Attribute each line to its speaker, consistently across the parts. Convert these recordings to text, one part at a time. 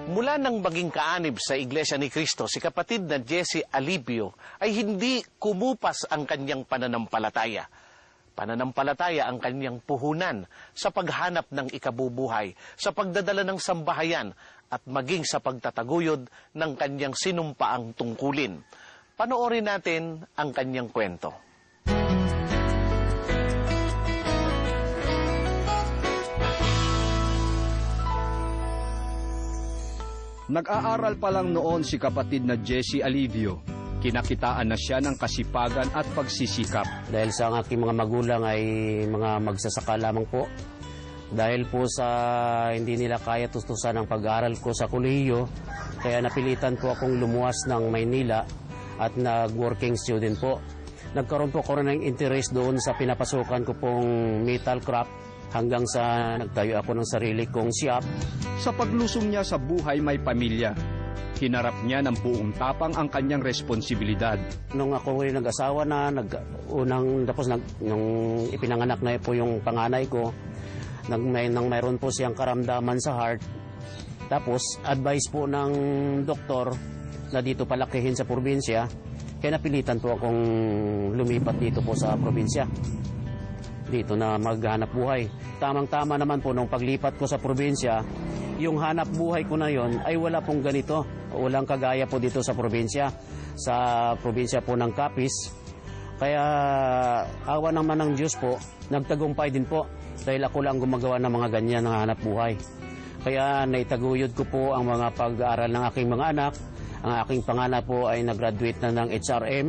Speaker 1: Mula nang maging kaanib sa Iglesia ni Cristo, si kapatid na Jesse Alibio ay hindi kumupas ang kanyang pananampalataya. Pananampalataya ang kanyang puhunan sa paghanap ng ikabubuhay, sa pagdadala ng sambahayan at maging sa pagtataguyod ng kanyang sinumpaang tungkulin. Panoorin natin ang kanyang kwento.
Speaker 2: Nag-aaral pa lang noon si kapatid na Jesse Alivio. Kinakitaan na siya ng kasipagan at pagsisikap.
Speaker 3: Dahil sa aking mga magulang ay mga magsasaka lamang po. Dahil po sa hindi nila kaya tustusan ang pag-aaral ko sa kolehiyo, kaya napilitan po akong lumuwas ng Maynila at nag-working student po. Nagkaroon po ako ng interest doon sa pinapasukan ko pong metal craft hanggang sa nagtayo ako ng sarili kong shop.
Speaker 2: Sa paglusong niya sa buhay may pamilya, hinarap niya ng buong tapang ang kanyang responsibilidad.
Speaker 3: Nung ako rin nag-asawa na, nung ipinanganak na po yung panganay ko, nang mayroon po siyang karamdaman sa heart. Tapos, advice po ng doktor na dito palakihin sa probinsya, kaya napilitan po akong lumipat dito po sa probinsya. Dito na maghanap buhay. Tamang-tama naman po nung paglipat ko sa probinsya, yung hanap buhay ko na yon ay wala pong ganito. Walang kagaya po dito sa probinsya. Sa probinsya po ng Capiz. Kaya awa naman ng Diyos po, nagtagumpay din po. Dahil ako lang gumagawa ng mga ganyan na hanap buhay. Kaya naitaguyod ko po ang mga pag-aaral ng aking mga anak. Ang aking panganay po ay nag-graduate na ng HRM.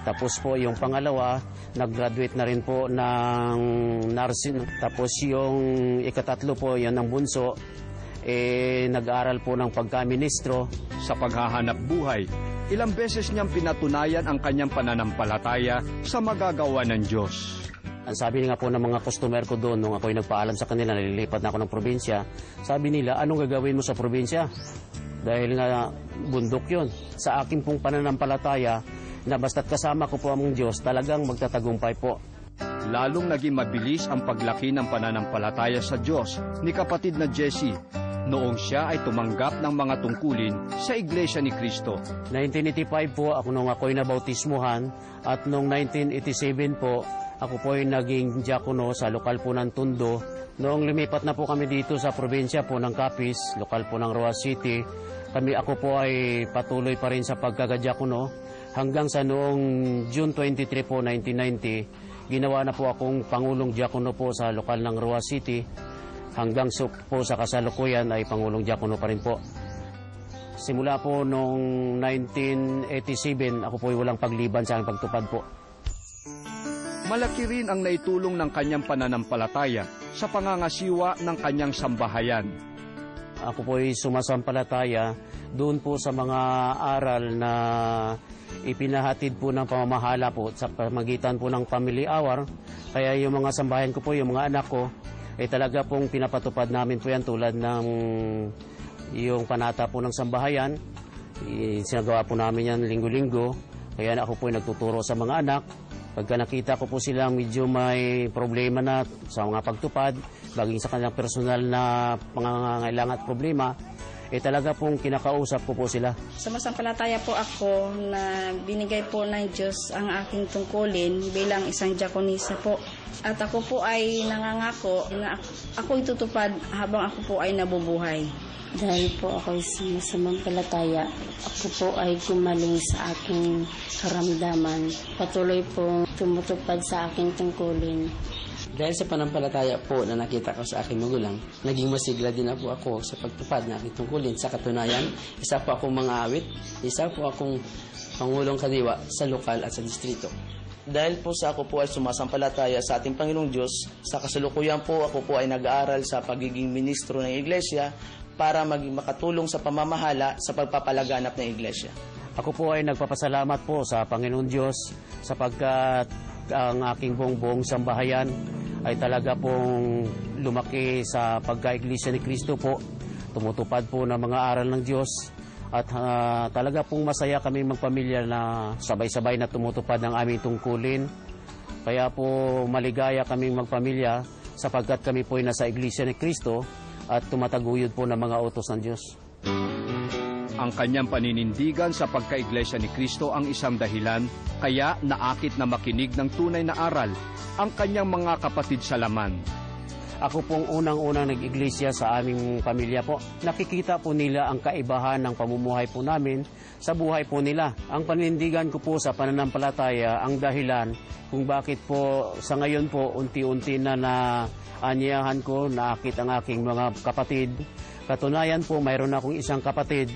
Speaker 3: Tapos po yung pangalawa, nag-graduate na rin po ng nursing. Tapos yung ikatatlo po, yan ang bunso, nag-aral po ng pagka-ministro.
Speaker 2: Sa paghahanap buhay, ilang beses niyang pinatunayan ang kanyang pananampalataya sa magagawa ng Diyos.
Speaker 3: Ang sabi nga po ng mga customer ko doon, nung ako'y nagpaalam sa kanila, nalilipat na ako ng probinsya, sabi nila, anong gagawin mo sa probinsya? Dahil nga bundok yun. Sa akin pong pananampalataya, na basta't kasama ko po ang Diyos, talagang magtatagumpay po.
Speaker 2: Lalong naging mabilis ang paglaki ng pananampalataya sa Diyos ni kapatid na Jesse noong siya ay tumanggap ng mga tungkulin sa Iglesia ni Cristo.
Speaker 3: 1985 po ako nung ako'y nabautismuhan at noong 1987 po ako po ay naging diakono sa lokal po ng Tondo. Noong lumipat na po kami dito sa probinsya po ng Capiz, lokal po ng Roa City, ako po ay patuloy pa rin sa pagkakadiakono. Hanggang sa noong June 23 po, 1990, ginawa na po akong Pangulong Diakono po sa lokal ng Roa City. Hanggang po sa kasalukuyan ay Pangulong Diakono pa rin po. Simula po noong 1987, ako po ay walang pagliban sa aking pagtupad po.
Speaker 2: Malaki rin ang naitulong ng kanyang pananampalataya sa pangangasiwa ng kanyang sambahayan.
Speaker 3: Ako po ay sumasampalataya doon po sa mga aral na ipinahatid po ng pamamahala po sa pamagitan po ng family hour. Kaya yung mga sambahayan ko po, yung mga anak ko, talaga pong pinapatupad namin po yan tulad ng yung panata po ng sambahayan. Sinagawa po namin yan linggo-linggo. Kaya ako po ay nagtuturo sa mga anak. Pagka nakita ko po silang medyo may problema na sa mga pagtupad, baging sa kanilang personal na pangangailangan at problema, talaga pong kinakausap ko po sila.
Speaker 4: Sumasampalataya po ako na binigay po ng Diyos ang aking tungkulin bilang isang diakonisa po. At ako po ay nangangako na ako itutupad habang ako po ay nabubuhay.
Speaker 5: Dahil po ako sumasampalataya, ako po ay gumaling sa aking karamdaman. Patuloy po tumutupad sa aking tungkulin.
Speaker 6: Dahil sa panampalataya po na nakita ko sa aking magulang, naging masigla din na po ako sa pagtupad ng aking tungkulin. Sa katunayan, isa po akong mga awit, isa po akong Pangulong Kadiwa sa lokal at sa distrito.
Speaker 7: Dahil po sa ako po ay sumasampalataya sa ating Panginoong Diyos, sa kasalukuyan po ako po ay nag-aaral sa pagiging ministro ng Iglesia para maging makatulong sa pamamahala sa pagpapalaganap ng Iglesia.
Speaker 3: Ako po ay nagpapasalamat po sa Panginoon Diyos sapagkat ang aking buong sambahayan ay talaga pong lumaki sa pagka-Iglesia ni Cristo po. Tumutupad po ng mga aral ng Diyos at talaga pong masaya kami magpamilya na sabay-sabay na tumutupad ng aming tungkulin. Kaya po maligaya kaming magpamilya sapagkat kami po ay nasa Iglesia ni Cristo at tumataguyod po ng mga utos ng Diyos.
Speaker 2: Ang kanyang paninindigan sa pagkaiglesia ni Kristo ang isang dahilan kaya naakit na makinig ng tunay na aral ang kanyang mga kapatid sa laman.
Speaker 3: Ako pong unang-unang nag-iglesia sa aming pamilya po. Nakikita po nila ang kaibahan ng pamumuhay po namin sa buhay po nila. Ang panindigan ko po sa pananampalataya ang dahilan kung bakit po sa ngayon po unti-unti na naanyayahan ko, naakit ang aking mga kapatid. Katunayan po mayroon akong isang kapatid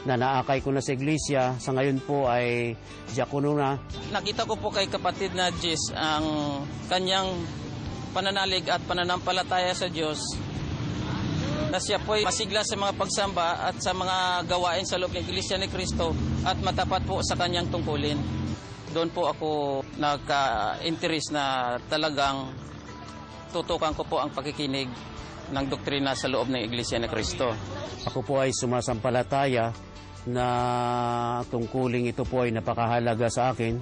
Speaker 3: na naakay ko na sa iglesia. Sa ngayon po ay diakono na.
Speaker 8: Nakita ko po kay kapatid na Jess ang kanyang pananalig at pananampalataya sa Diyos, na siya po ay masigla sa mga pagsamba at sa mga gawain sa loob ng Iglesia ni Cristo at matapat po sa kanyang tungkulin. Doon po ako nagka-interest na talagang tutukan ko po ang pakikinig ng doktrina sa loob ng Iglesia ni Cristo.
Speaker 3: Ako po ay sumasampalataya na tungkuling ito po ay napakahalaga sa akin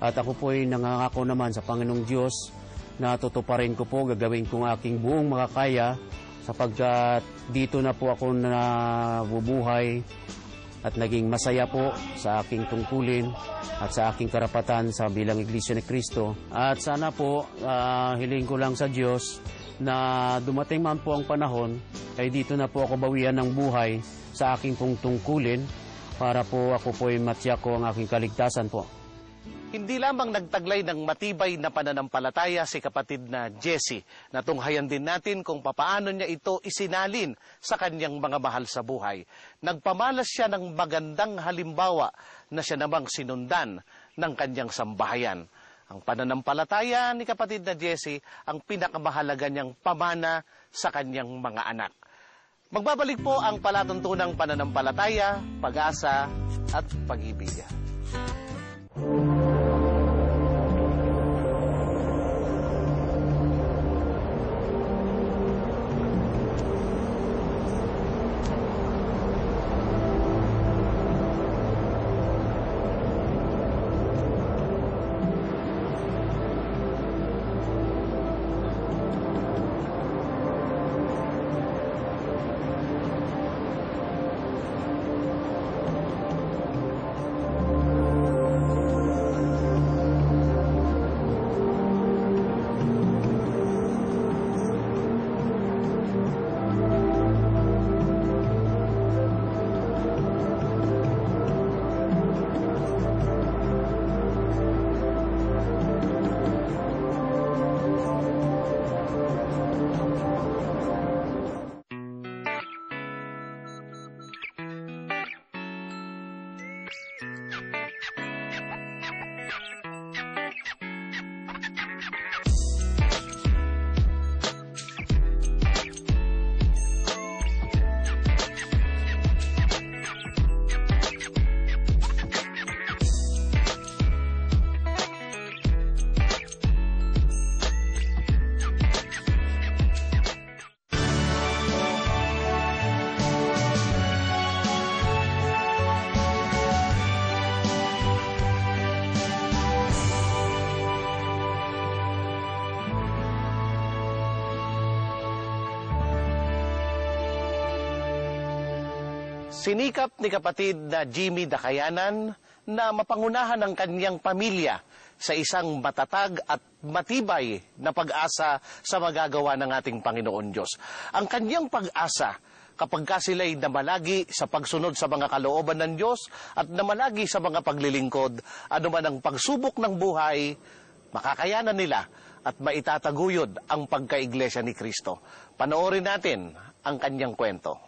Speaker 3: at ako po ay nangangako naman sa Panginoong Diyos na tutuparin ko po, gagawin kong aking buong makakaya sapagkat dito na po ako nabubuhay at naging masaya po sa aking tungkulin at sa aking karapatan sa bilang Iglesia ni Cristo. At sana po, hiling ko lang sa Diyos na dumating man po ang panahon ay dito na po ako bawian ng buhay sa aking pong tungkulin para po ako po ay matiyak ko ang aking kaligtasan po.
Speaker 1: Hindi lamang nagtaglay ng matibay na pananampalataya si kapatid na Jessie. Natunghayan din natin kung papaano niya ito isinalin sa kanyang mga mahal sa buhay. Nagpamalas siya ng magandang halimbawa na siya namang sinundan ng kanyang sambahayan. Ang pananampalataya ni kapatid na Jessie ang pinakamahalaga niyang pamana sa kanyang mga anak. Magbabalik po ang palatuntunang pananampalataya, pag-asa at pag-ibig. Sinikap ni kapatid na Jimmy Dakayanan na mapangunahan ang kanyang pamilya sa isang matatag at matibay na pag-asa sa magagawa ng ating Panginoon Diyos. Ang kanyang pag-asa kapag sila'y namalagi sa pagsunod sa mga kalooban ng Diyos at namalagi sa mga paglilingkod, anuman ang pagsubok ng buhay, makakayanan nila at maitataguyod ang pagkaiglesia ni Kristo. Panoorin natin ang kanyang kwento.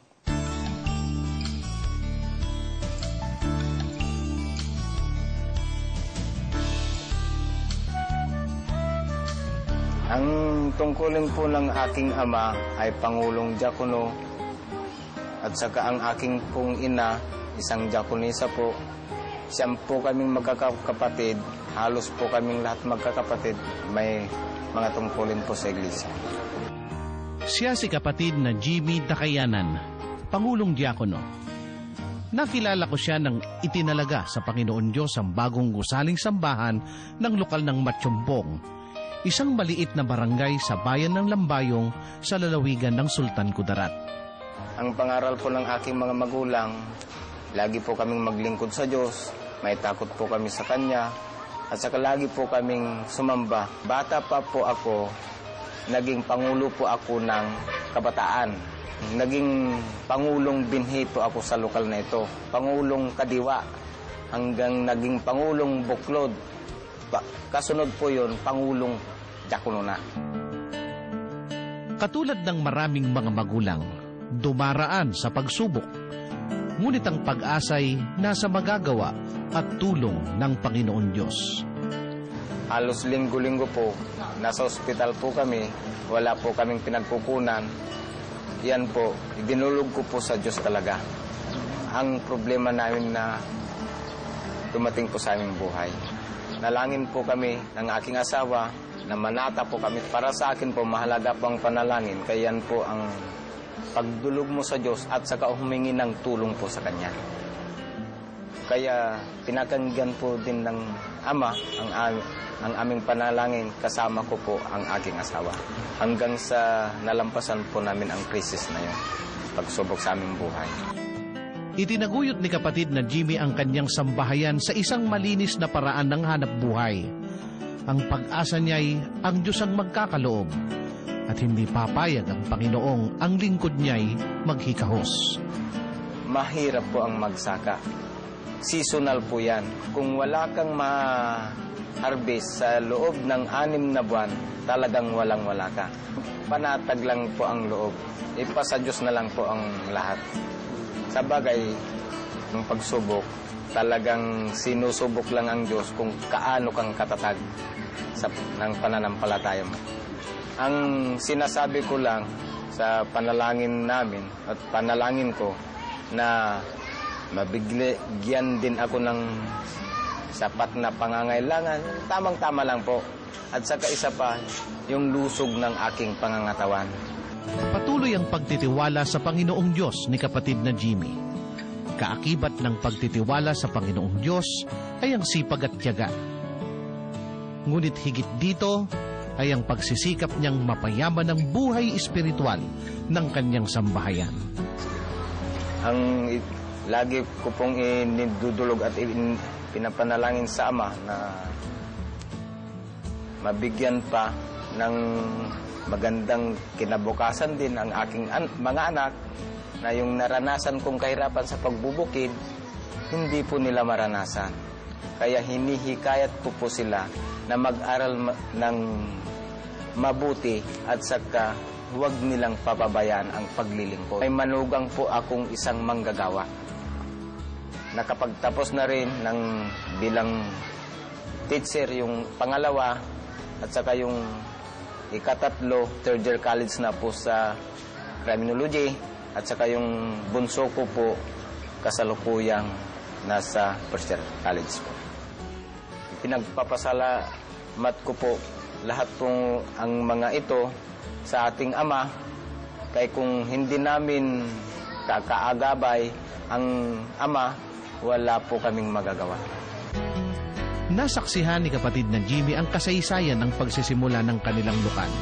Speaker 9: Ang tungkulin po ng aking ama ay Pangulong Diakono at saka ang aking pong ina, isang diakonisa po. Siyam po kaming magkakapatid, halos po kaming lahat magkakapatid, may mga tungkulin po sa iglesia.
Speaker 1: Siya si kapatid na Jimmy Dakayanan, Pangulong Diakono. Nakilala ko siya nang itinalaga sa Panginoon Diyos ang bagong gusaling sambahan ng lokal ng Matsumbong, isang maliit na barangay sa bayan ng Lambayong sa lalawigan ng Sultan Kudarat.
Speaker 9: Ang pangaral po ng aking mga magulang, lagi po kaming maglingkod sa Diyos, may takot po kami sa Kanya, at saka lagi po kaming sumamba. Bata pa po ako, naging pangulo po ako ng kabataan. Naging pangulong binhi po ako sa lokal na ito. Pangulong kadiwa hanggang naging pangulong buklod. Kasunod po yun, pangulong diakono na.
Speaker 1: Katulad ng maraming mga magulang, dumaraan sa pagsubok. Ngunit ang pag-asa'y nasa magagawa at tulong ng Panginoon Diyos.
Speaker 9: Halos linggo-linggo po, nasa ospital po kami, wala po kaming pinagkukunan. Yan po, idinulog ko po sa Diyos talaga. Ang problema namin na dumating po sa aming buhay. Nalangin po kami ng aking asawa, na manata po kami. Para sa akin po, mahalaga po ang panalangin. Kaya yan po ang pagdulog mo sa Diyos at saka humingi ng tulong po sa Kanya. Kaya pinakinggan po din ng Ama ang aming panalangin, kasama ko po ang aking asawa. Hanggang sa nalampasan po namin ang krisis na yun, pagsubok sa aming buhay.
Speaker 1: Itinaguyod ni kapatid na Jimmy ang kanyang sambahayan sa isang malinis na paraan ng hanap buhay. Ang pag-asa niya'y ang Diyos ang magkakaloob at hindi papayag ang Panginoong ang lingkod niya'y maghikahos.
Speaker 9: Mahirap po ang magsaka. Seasonal po yan. Kung wala kang ma-harvest sa loob ng 6 na buwan, talagang walang-wala ka. Panatag lang po ang loob. Ipasa Diyos na lang po ang lahat. Sa bagay, ng pagsubok, talagang sinusubok lang ang Diyos kung kaano kang katatag ng pananampalataya mo. Ang sinasabi ko lang sa panalangin namin at panalangin ko na mabigyan din ako ng sapat na pangangailangan, tamang-tama lang po. At saka isa pa, yung lusog ng aking pangangatawan.
Speaker 1: Patuloy ang pagtitiwala sa Panginoong Diyos ni kapatid na Jimmy. Kaakibat ng pagtitiwala sa Panginoong Diyos ay ang sipag at tiyaga. Ngunit higit dito ay ang pagsisikap niyang mapayaman ng buhay espiritual ng kanyang sambahayan.
Speaker 9: Ang lagi ko pong inidudulog at pinapanalangin sa Ama na mabigyan pa ng magandang kinabukasan din ang aking mga anak, na yung naranasan kong kahirapan sa pagbubukid, hindi po nila maranasan. Kaya hinihikayat ko po sila na mag-aral ng mabuti at saka huwag nilang pababayaan ang paglilingkod. May manugang po akong isang manggagawa. Nakapagtapos na rin ng bilang teacher yung pangalawa at saka yung ikatatlo, third year college na po sa criminology. At saka yung bunso ko po kasalukuyang nasa first year college po. Pinagpapasalamat ko po lahat pong ang mga ito sa ating Ama. Kaya kung hindi namin kakaagabay ang Ama, wala po kaming magagawa.
Speaker 1: Nasaksihan ni kapatid na Jimmy ang kasaysayan ng pagsisimula ng kanilang lokal.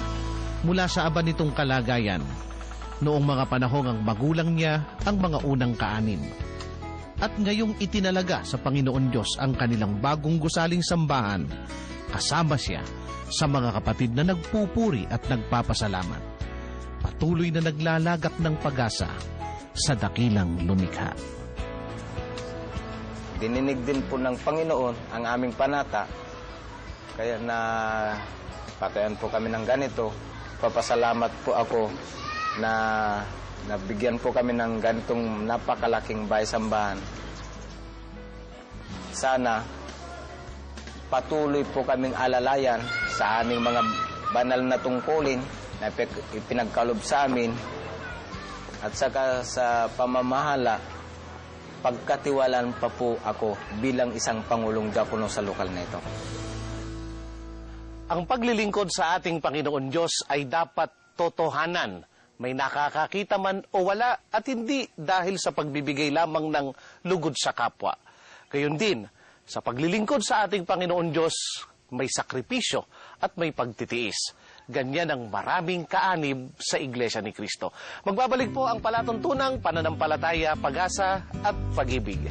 Speaker 1: Mula sa aba nitong kalagayan, noong mga panahong ang magulang niya ang mga unang kaanim. At ngayong itinalaga sa Panginoon Diyos ang kanilang bagong gusaling sambahan, kasama siya sa mga kapatid na nagpupuri at nagpapasalamat. Patuloy na naglalagak ng pag-asa sa dakilang lumikha.
Speaker 9: Dininig din po ng Panginoon ang aming panata, kaya na patayan po kami ng ganito. Papasalamat po ako na nabigyan po kami ng ganitong napakalaking bahay-sambahan. Sana patuloy po kaming alalayan sa aming mga banal na tungkulin na ipinagkalob sa amin, at saka sa pamamahala, pagkatiwalaan pa po ako bilang isang pangulong diakono sa lokal na ito.
Speaker 1: Ang paglilingkod sa ating Panginoon Diyos ay dapat totohanan. May nakakakita man o wala, at hindi dahil sa pagbibigay lamang ng lugod sa kapwa. Gayon din, sa paglilingkod sa ating Panginoon Diyos, may sakripisyo at may pagtitiis. ganyan ang maraming kaanib sa Iglesia ni Cristo. Magbabalik po ang palatuntunang pananampalataya, pag-asa at pag-ibig.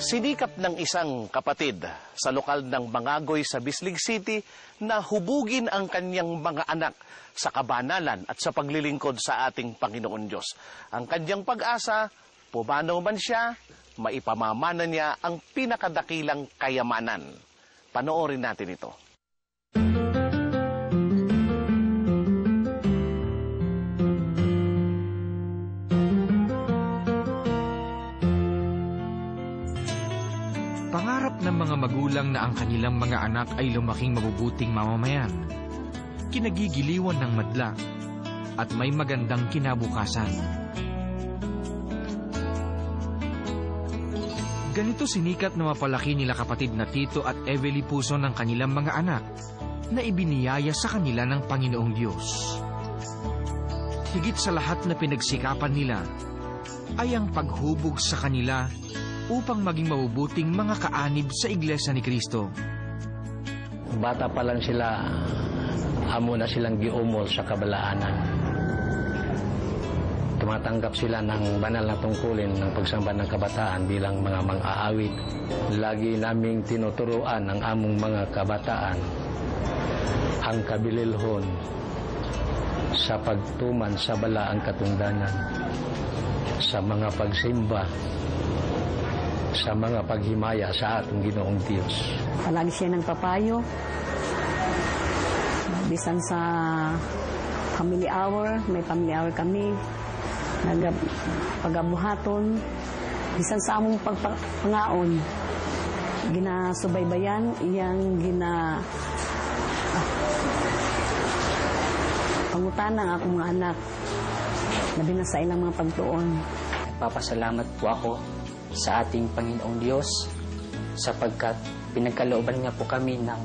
Speaker 1: Sinikap ng isang kapatid sa lokal ng Mangagoy sa Bislig City na hubugin ang kanyang mga anak sa kabanalan at sa paglilingkod sa ating Panginoon Diyos. Ang kanyang pag-asa, pumanaw man siya, maipamamana niya ang pinakadakilang kayamanan. Panoorin natin ito.
Speaker 10: Pangarap ng mga magulang na ang kanilang mga anak ay lumaking mabubuting mamamayan, kinagigiliwan ng madla, at may magandang kinabukasan. Ganito sinikat na mapalaki nila kapatid na Tito at Evely Puso ng kanilang mga anak na ibiniyaya sa kanila ng Panginoong Diyos. Higit sa lahat na pinagsikapan nila ay ang paghubog sa kanila upang maging mabubuting mga kaanib sa Iglesia ni Cristo.
Speaker 11: Bata pa lang sila, amo na silang giumol sa kabalaanan. Tumatanggap sila ng banal na tungkulin ng pagsamba ng kabataan bilang mga mang-aawit. Lagi naming tinuturuan ang among mga kabataan ang kabililhon sa pagtuman sa balaang katungdanan, sa mga pagsimba, sa mga paghimaya sa atong Ginoong Diyos.
Speaker 12: Palagi siya ng papayo. Bisan sa family hour, may family hour kami. Pagabuhaton. Bisan sa among pagpangaon. Ginasubaybayan, iyang pangutan ng akong mga anak. Labi na sa ilang mga pagtuon.
Speaker 13: Papasalamat po ako sa ating Panginoong Diyos sapagkat pinagkalooban niya po kami ng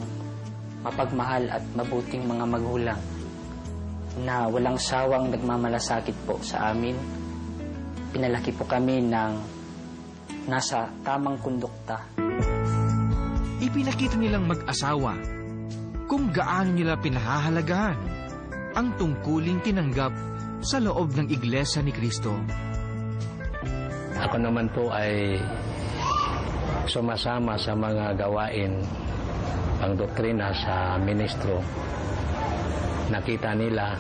Speaker 13: mapagmahal at mabuting mga magulang na walang sawang nagmamalasakit po sa amin. Pinalaki po kami ng nasa tamang kondukta.
Speaker 10: Ipinakita nilang mag-asawa kung gaano nila pinahahalagahan ang tungkuling tinanggap sa loob ng Iglesia ni Cristo.
Speaker 11: Ako naman po ay sumasama sa mga gawain pangdoktrina sa ministro. Nakita nila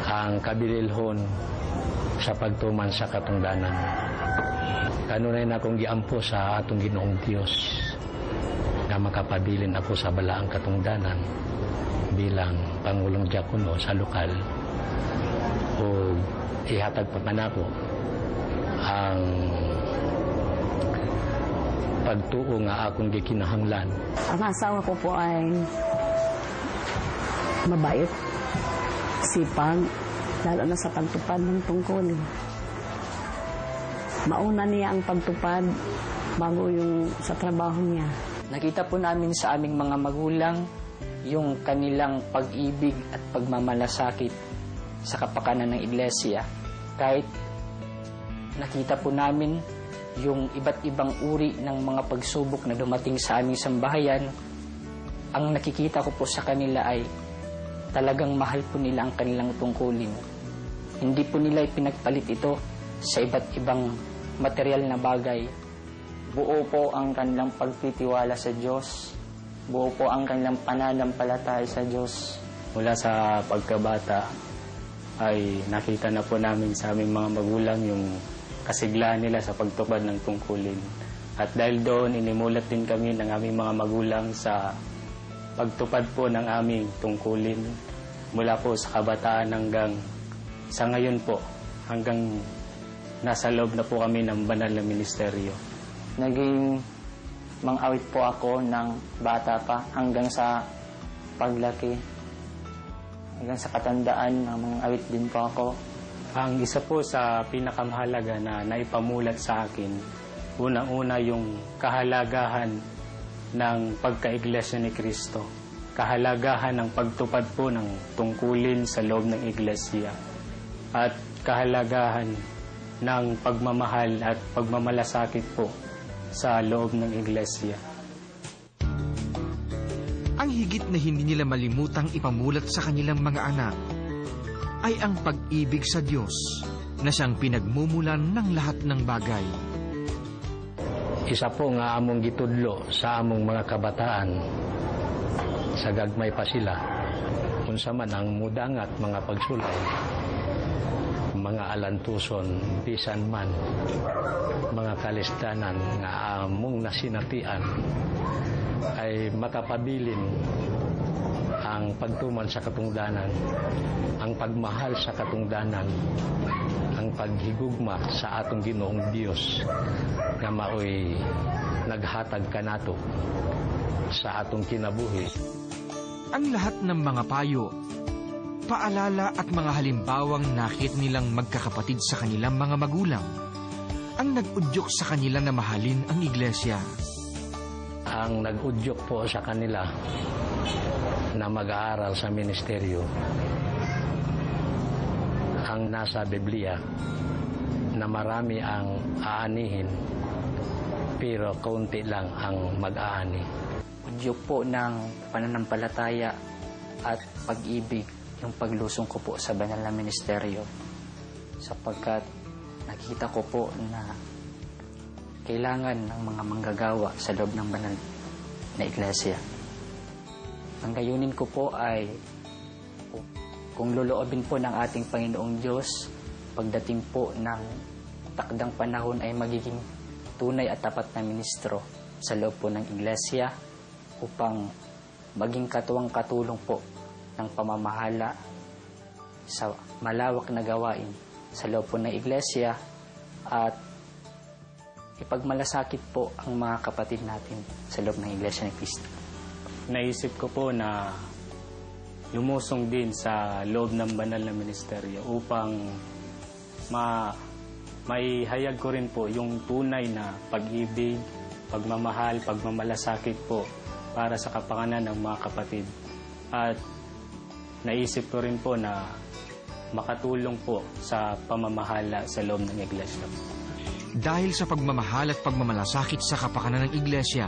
Speaker 11: ang kabililhon sa pagtuman sa katungdanan. Kanunay na akong giampo sa atong Ginoong Diyos na makapabilin ako sa balaang katungdanan bilang Pangulong Diakono sa lokal o ihatag pa man ako ang pagtuo nga akong gikinahanglan.
Speaker 12: Ang asawa ko po ay mabait, sipag, lalo na sa pagtupad ng tungkulin. Mauna niya ang pagtupad bago yung sa trabaho niya.
Speaker 13: Nakita po namin sa aming mga magulang yung kanilang pag-ibig at pagmamalasakit sa kapakanan ng iglesia. Kahit nakita po namin yung iba't ibang uri ng mga pagsubok na dumating sa aming sambahayan, ang nakikita ko po sa kanila ay talagang mahal po nila ang kanilang tungkulin. Hindi po nila ipinagpalit ito sa iba't ibang material na bagay. Buo po ang kanilang pagtitiwala sa Diyos. Buo po ang kanilang pananampalataya sa Diyos.
Speaker 11: Mula sa pagkabata ay nakita na po namin sa aming mga magulang yung kasiglahan nila sa pagtupad ng tungkulin. At dahil doon, inimulat din kami ng aming mga magulang sa pagtupad po ng aming tungkulin mula po sa kabataan hanggang sa ngayon po, hanggang nasa loob na po kami ng banal na ministeryo.
Speaker 13: Naging mang-awit po ako ng bata pa hanggang sa paglaki. Hanggang sa katandaan, mang-awit din po ako.
Speaker 11: Ang isa po sa pinakamahalaga na naipamulat sa akin, unang-una yung kahalagahan ng pagka-iglesia ni Cristo. Kahalagahan ng pagtupad po ng tungkulin sa loob ng iglesia. At kahalagahan ng pagmamahal at pagmamalasakit po sa loob ng iglesia.
Speaker 10: Ang higit na hindi nila malimutang ipamulat sa kanilang mga anak ay ang pag-ibig sa Diyos na siyang pinagmumulan ng lahat ng bagay.
Speaker 11: Isa po nga among gitudlo sa among mga kabataan. Sa gagmay pa sila, unsa man ang mudangat mga pagsulay, mga alantuson, bisan man, mga kalisdanan nga among nasinatian, ay makapabilin ang pagtuman sa katungdanan, ang pagmahal sa katungdanan, ang paghigugma sa atong Ginoong Dios nga maoy naghatag kanato sa atong kinabuhi.
Speaker 10: Ang lahat ng mga payo, paalala at mga halimbawang nakit nilang magkakapatid sa kanilang mga magulang ang nag-udyok sa kanila na mahalin ang iglesia.
Speaker 11: Ang nag-udyok po sa kanila na mag-aaral sa ministeryo ang nasa Biblia na marami ang aanihin pero kaunti lang ang mag-aani.
Speaker 13: Udyok po ng pananampalataya at pag-ibig yung paglusong ko po sa banal na ministeryo, sapagkat nakita ko po na kailangan ng mga manggagawa sa loob ng banal na iglesia. Ang gayunin ko po ay kung loloobin po ng ating Panginoong Diyos, pagdating po ng takdang panahon ay magiging tunay at tapat na ministro sa loob po ng iglesia upang maging katuwang-katulong po ng pamamahala sa malawak na gawain sa loob po ng iglesia at ipagmalasakit po ang mga kapatid natin sa loob ng iglesia ni Cristo.
Speaker 11: Naisip ko po na lumusong din sa loob ng banal na ministeryo upang maihayag ko rin po yung tunay na pag-ibig, pagmamahal, pagmamalasakit po para sa kapakanan ng mga kapatid. At naisip ko rin po na makatulong po sa pamamahala sa loob ng iglesia.
Speaker 10: Dahil sa pagmamahal at pagmamalasakit sa kapakanan ng iglesia,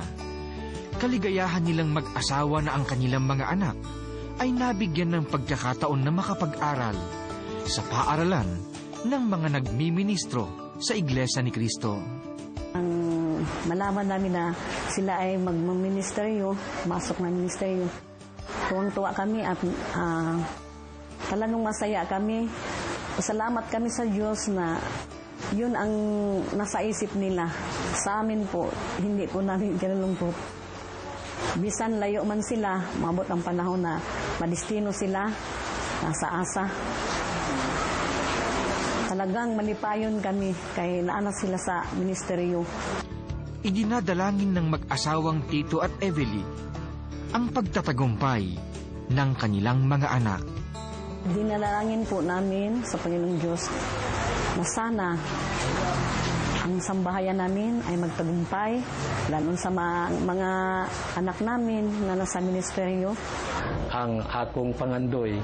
Speaker 10: kaligayahan nilang mag-asawa na ang kanilang mga anak ay nabigyan ng pagkakataon na makapag-aral sa paaralan ng mga nagmiministro sa Iglesia ni Cristo.
Speaker 12: Ang malaman namin na sila ay magmaministeryo, masok na ministeryo. Tuwang-tuwa kami at talagang masaya kami. Salamat kami sa Diyos na yun ang nasa isip nila. Sa amin po, hindi po namin kinalungkot. Bisan layo man sila, maabot ang panahon na madistino sila, nasa asa. Talagang malipayon kami kay naana sila sa ministeryo.
Speaker 10: Idinadalangin ng mag-asawang Tito at Evely ang pagtatagumpay ng kanilang mga anak.
Speaker 12: Dinalangin po namin sa Panginoong Diyos na sana ang sambahayan namin ay magtagumpay, lalo sa mga anak namin na nasa ministeryo.
Speaker 11: Ang akong pangandoy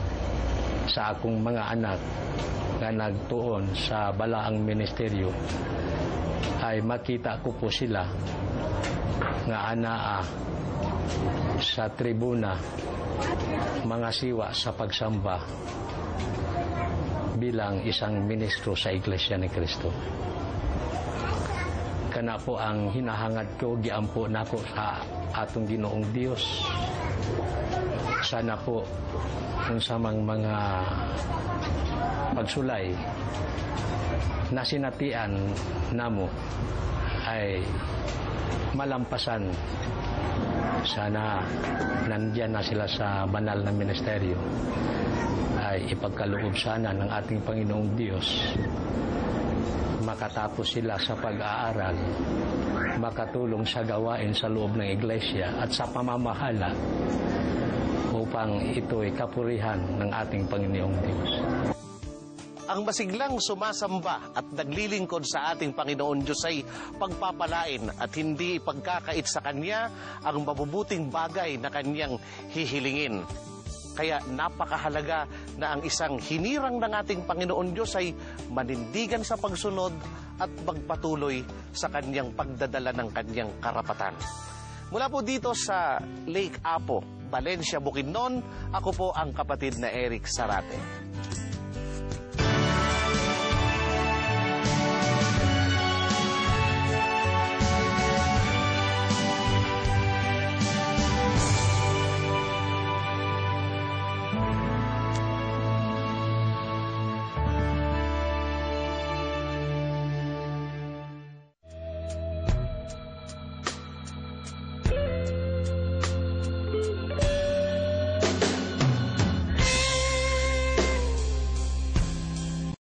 Speaker 11: sa akong mga anak nga nagtuon sa balaang ministeryo ay makita ko po sila nga anaa sa tribuna mga siwa sa pagsamba bilang isang ministro sa Iglesia ni Cristo. Kana po ang hinahangad ko, giampo nako sa atong Ginoong Dios. Sana po kung samang mga pagsulay na sinatian namo ay malampasan. Sana nandyan na sila sa banal na ministeryo ay ipagkaloob sana ng ating Panginoong Diyos. Makatapos sila sa pag-aaral, makatulong sa gawain sa loob ng iglesia at sa pamamahala upang ito'y kapurihan ng ating Panginoong Diyos.
Speaker 1: Ang masiglang sumasamba at naglilingkod sa ating Panginoon Diyos ay pagpapalain at hindi pagkakait sa Kanya ang mabubuting bagay na Kanyang hihilingin. Kaya napakahalaga na ang isang hinirang ng ating Panginoon Diyos ay manindigan sa pagsunod at magpatuloy sa Kanyang pagdadala ng Kanyang karapatan. Mula po dito sa Lake Apo, Valencia, Bukidnon, ako po ang kapatid na Eric Sarate.